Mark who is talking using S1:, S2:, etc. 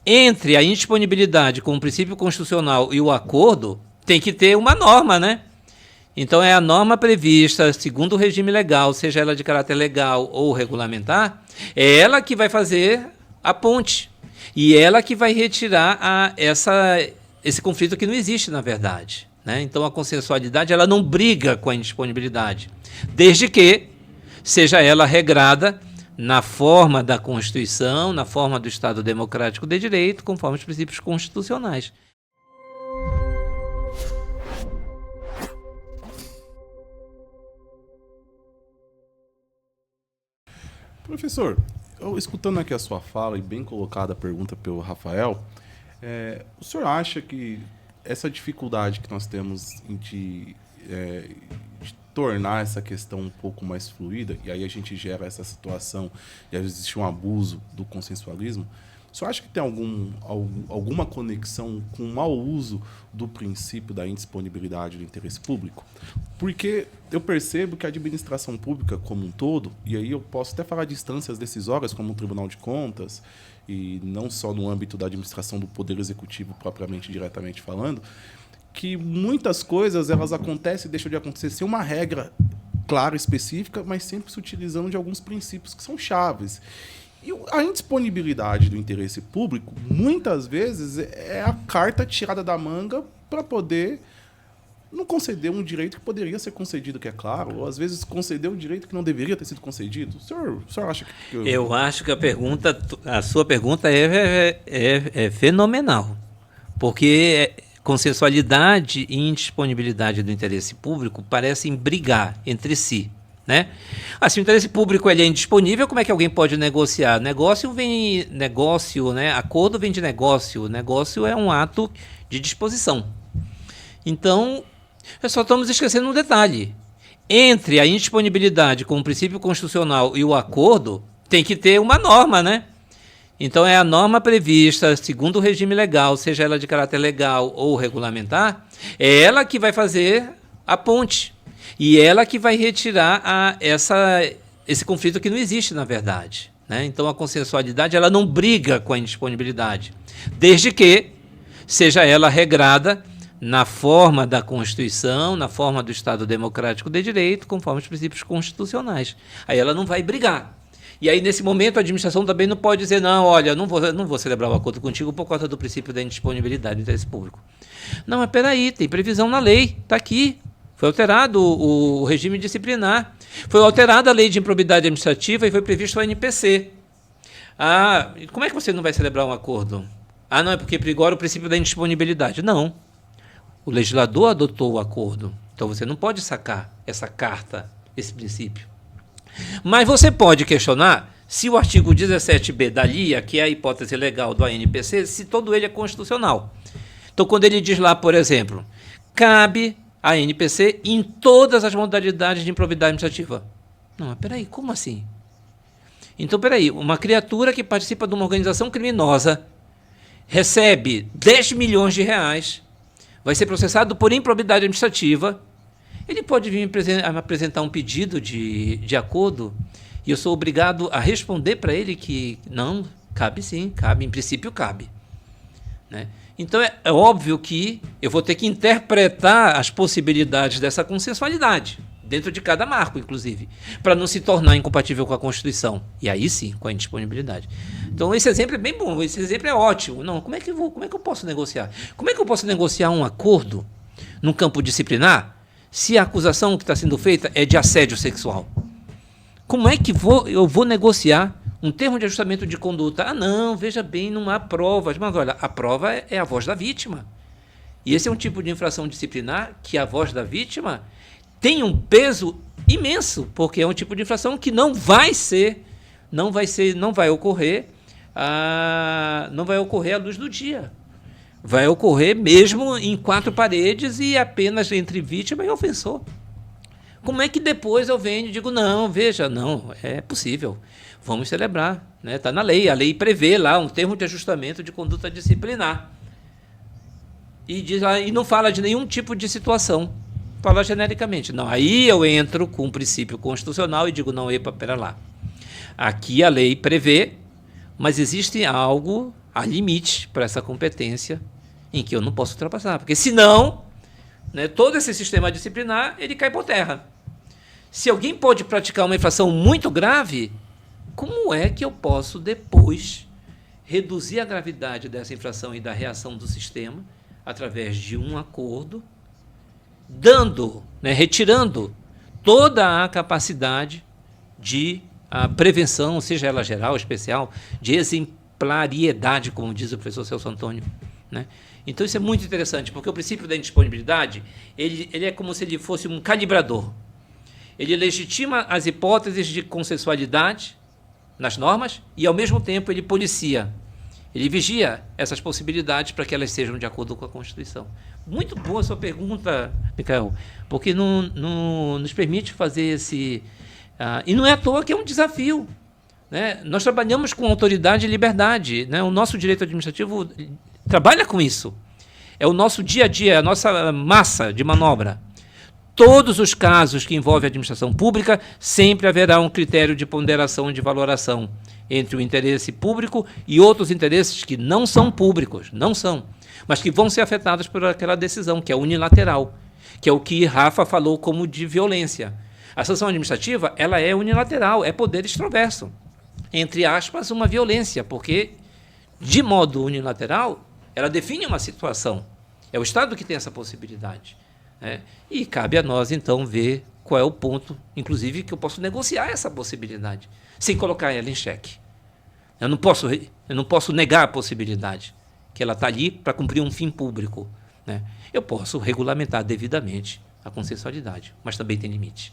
S1: Entre a indisponibilidade com o princípio constitucional e o acordo, tem que ter uma norma, né? Então, é a norma prevista, segundo o regime legal, seja ela de caráter legal ou regulamentar, é ela que vai fazer a ponte. E ela que vai retirar esse conflito que não existe, na verdade, né? Então, a consensualidade ela não briga com a indisponibilidade, desde que seja ela regrada na forma da Constituição, na forma do Estado Democrático de Direito, conforme os princípios constitucionais.
S2: Professor, eu, escutando aqui a sua fala e bem colocada a pergunta pelo Rafael, o senhor acha que essa dificuldade que nós temos de tornar essa questão um pouco mais fluida, e aí a gente gera essa situação e às vezes existe um abuso do consensualismo, o senhor acha que tem alguma conexão com o mau uso do princípio da indisponibilidade do interesse público? Porque eu percebo que a administração pública como um todo, e aí eu posso até falar de instâncias decisórias como o Tribunal de Contas, e não só no âmbito da administração do Poder Executivo propriamente, diretamente falando, que muitas coisas elas acontecem e deixam de acontecer sem uma regra clara, específica, mas sempre se utilizando de alguns princípios que são chaves. E a indisponibilidade do interesse público, muitas vezes, é a carta tirada da manga para poder não conceder um direito que poderia ser concedido, que é claro, ou às vezes conceder um direito que não deveria ter sido concedido. O senhor acha que...
S1: Eu acho que a sua pergunta é fenomenal, porque consensualidade e indisponibilidade do interesse público parecem brigar entre si, né? Se o interesse público ele é indisponível, como é que alguém pode negociar? Negócio, né? Acordo vem de negócio. Negócio é um ato de disposição. Então, só estamos esquecendo um detalhe. Entre a indisponibilidade com o princípio constitucional e o acordo, tem que ter uma norma, né? Então, é a norma prevista, segundo o regime legal, seja ela de caráter legal ou regulamentar, é ela que vai fazer a ponte. E ela que vai retirar esse conflito que não existe, na verdade, né? Então, a consensualidade ela não briga com a indisponibilidade, desde que seja ela regrada na forma da Constituição, na forma do Estado Democrático de Direito, conforme os princípios constitucionais. Aí ela não vai brigar. E aí, nesse momento, a administração também não pode dizer, não, olha, não vou celebrar o acordo contigo por causa do princípio da indisponibilidade do interesse público. Não, mas peraí, tem previsão na lei, está aqui. Foi alterado o regime disciplinar. Foi alterada a lei de improbidade administrativa e foi previsto o NPC. Como é que você não vai celebrar um acordo? Não, é porque vigora o princípio da indisponibilidade. Não. O legislador adotou o acordo. Então, você não pode sacar essa carta, esse princípio. Mas você pode questionar se o artigo 17b da LIA, que é a hipótese legal do ANPC, se todo ele é constitucional. Então, quando ele diz lá, por exemplo, cabe a ANPC em todas as modalidades de improbidade administrativa. Não, mas peraí, como assim? Então, peraí, uma criatura que participa de uma organização criminosa recebe 10 milhões de reais, vai ser processado por improbidade administrativa, ele pode vir apresentar um pedido de acordo e eu sou obrigado a responder para ele que não, cabe sim, cabe, em princípio cabe, né? Então, é óbvio que eu vou ter que interpretar as possibilidades dessa consensualidade, dentro de cada marco, inclusive, para não se tornar incompatível com a Constituição. E aí sim, com a indisponibilidade. Então, esse exemplo é bem bom, esse exemplo é ótimo. Não, como é que eu posso negociar? Como é que eu posso negociar um acordo no campo disciplinar se a acusação que está sendo feita é de assédio sexual? Como é que eu vou negociar um termo de ajustamento de conduta? Não, veja bem, não há provas. Mas olha, a prova é a voz da vítima. E esse é um tipo de infração disciplinar que a voz da vítima tem um peso imenso, porque é um tipo de infração que não vai ocorrer à luz do dia. Vai ocorrer mesmo em quatro paredes e apenas entre vítima e ofensor. Como é que depois eu venho e digo, não, veja, não, é possível, vamos celebrar, né? Está na lei, a lei prevê lá um termo de ajustamento de conduta disciplinar. E não fala de nenhum tipo de situação, fala genericamente. Não, aí eu entro com um princípio constitucional e digo, não, epa, pera lá. Aqui a lei prevê, mas existe algo há limites para essa competência em que eu não posso ultrapassar, porque senão, né, todo esse sistema disciplinar ele cai por terra. Se alguém pode praticar uma infração muito grave, como é que eu posso depois reduzir a gravidade dessa infração e da reação do sistema através de um acordo, dando, né, retirando toda a capacidade de prevenção, seja ela geral ou especial, de exemplariedade, como diz o professor Celso Antônio, né? Então isso é muito interessante, porque o princípio da indisponibilidade ele é como se ele fosse um calibrador. Ele legitima as hipóteses de consensualidade nas normas e, ao mesmo tempo, ele policia. Ele vigia essas possibilidades para que elas sejam de acordo com a Constituição. Muito boa a sua pergunta, Micael, porque nos permite fazer esse... e não é à toa que é um desafio, né? Nós trabalhamos com autoridade e liberdade, né? O nosso direito administrativo trabalha com isso. É o nosso dia a dia, a nossa massa de manobra. Todos os casos que envolvem a administração pública, sempre haverá um critério de ponderação e de valoração entre o interesse público e outros interesses que não são públicos, não são, mas que vão ser afetados por aquela decisão, que é unilateral, que é o que Rafa falou como de violência. A sanção administrativa, ela é unilateral, é poder extroverso, entre aspas, uma violência, porque, de modo unilateral, ela define uma situação. É o Estado que tem essa possibilidade. E cabe a nós, então, ver qual é o ponto, inclusive, que eu posso negociar essa possibilidade, sem colocar ela em xeque. Eu não posso negar a possibilidade, que ela está ali para cumprir um fim público, né? Eu posso regulamentar devidamente a consensualidade, mas também tem limite.